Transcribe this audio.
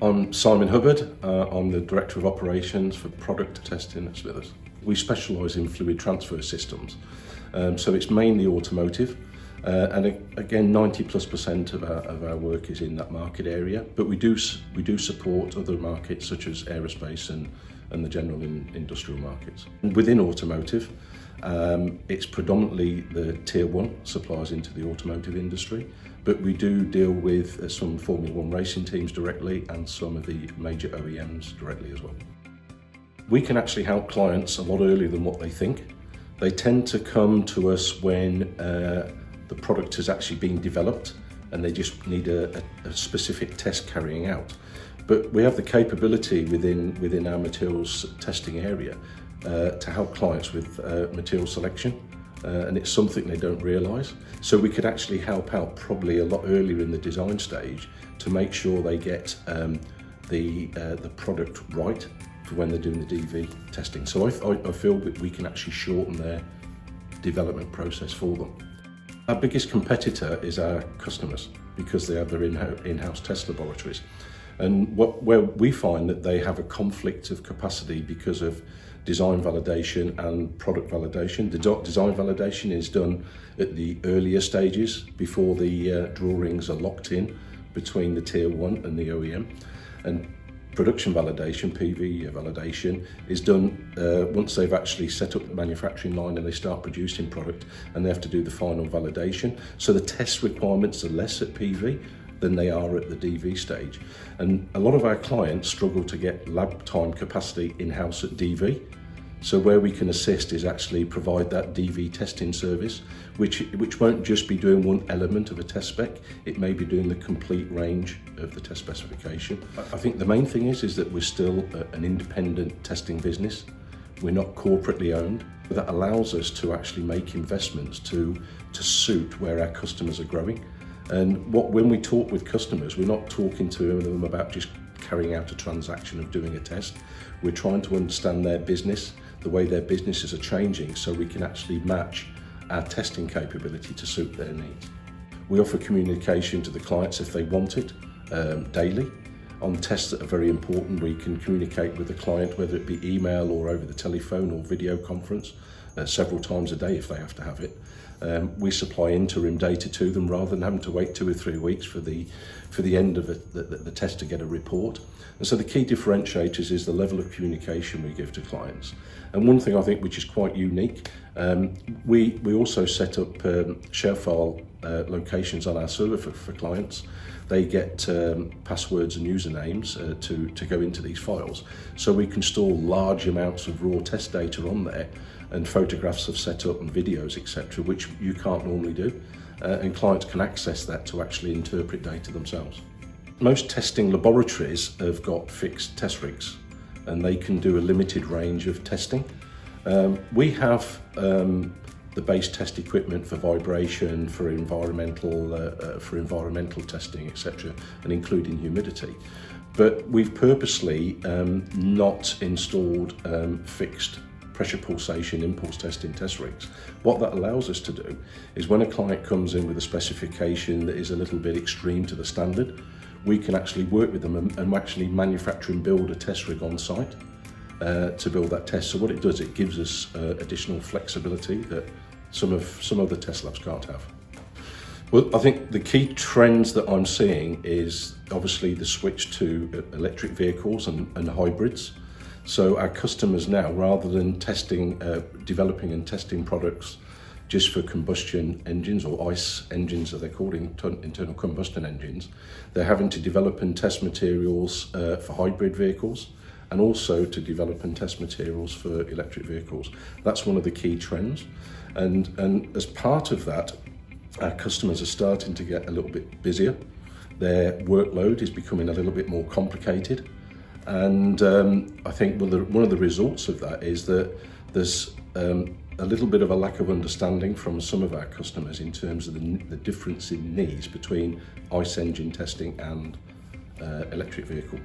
I'm Simon Hubbard. I'm the Director of Operations for Product Testing at Smithers. We specialise in fluid transfer systems, so it's mainly automotive, and again 90+% of our work is in that market area, but we do support other markets such as aerospace and the general industrial markets. And within automotive, it's predominantly the tier 1 suppliers into the automotive industry, but we do deal with some Formula 1 racing teams directly and some of the major OEMs directly as well. We can actually help clients a lot earlier than what they think. They tend to come to us when the product has actually been developed and they just need a specific test carrying out. But we have the capability within our materials testing area to help clients with material selection, and it's something they don't realise. So we could actually help out probably a lot earlier in the design stage to make sure they get the product right for when they're doing the DV testing. So I feel that we can actually shorten their development process for them. Our biggest competitor is our customers because they have their in-house test laboratories. And where we find that they have a conflict of capacity because of design validation and product validation. The design validation is done at the earlier stages before the drawings are locked in between the tier 1 and the OEM. And production validation, PV validation, is done once they've actually set up the manufacturing line and they start producing product, and they have to do the final validation. So the test requirements are less at PV than they are at the DV stage. And a lot of our clients struggle to get lab time capacity in-house at DV. So where we can assist is actually provide that DV testing service, which won't just be doing one element of a test spec, it may be doing the complete range of the test specification. I think the main thing is that we're still an independent testing business. We're not corporately owned. That allows us to actually make investments to suit where our customers are growing. And when we talk with customers, we're not talking to them about just carrying out a transaction of doing a test. We're trying to understand their business, the way their businesses are changing, so we can actually match our testing capability to suit their needs. We offer communication to the clients if they want it, daily. On tests that are very important, we can communicate with the client, whether it be email or over the telephone or video conference, several times a day if they have to have it. We supply interim data to them rather than having to wait 2 or 3 weeks for the end of the test to get a report. And so the key differentiators is the level of communication we give to clients. And one thing I think which is quite unique, we also set up share file locations on our server for clients. They get passwords and usernames to go into these files. So we can store large amounts of raw test data on there, and photographs of setup and videos, etc., which you can't normally do. And clients can access that to actually interpret data themselves. Most testing laboratories have got fixed test rigs, and they can do a limited range of testing. We have the base test equipment for vibration, for environmental testing, etc., and including humidity. But we've purposely not installed fixed pressure pulsation impulse testing test rigs. What that allows us to do is when a client comes in with a specification that is a little bit extreme to the standard, we can actually work with them and actually manufacture and build a test rig on site to build that test. So what it does, it gives us additional flexibility that some of the test labs can't have. Well, I think the key trends that I'm seeing is obviously the switch to electric vehicles and hybrids. So our customers now, rather than developing and testing products just for combustion engines, or ICE engines as they're called, internal combustion engines, they're having to develop and test materials for hybrid vehicles, and also to develop and test materials for electric vehicles. That's one of the key trends. And as part of that, our customers are starting to get a little bit busier. Their workload is becoming a little bit more complicated. And I think one of the results of that is that there's a little bit of a lack of understanding from some of our customers in terms of the difference in needs between ICE engine testing and electric vehicle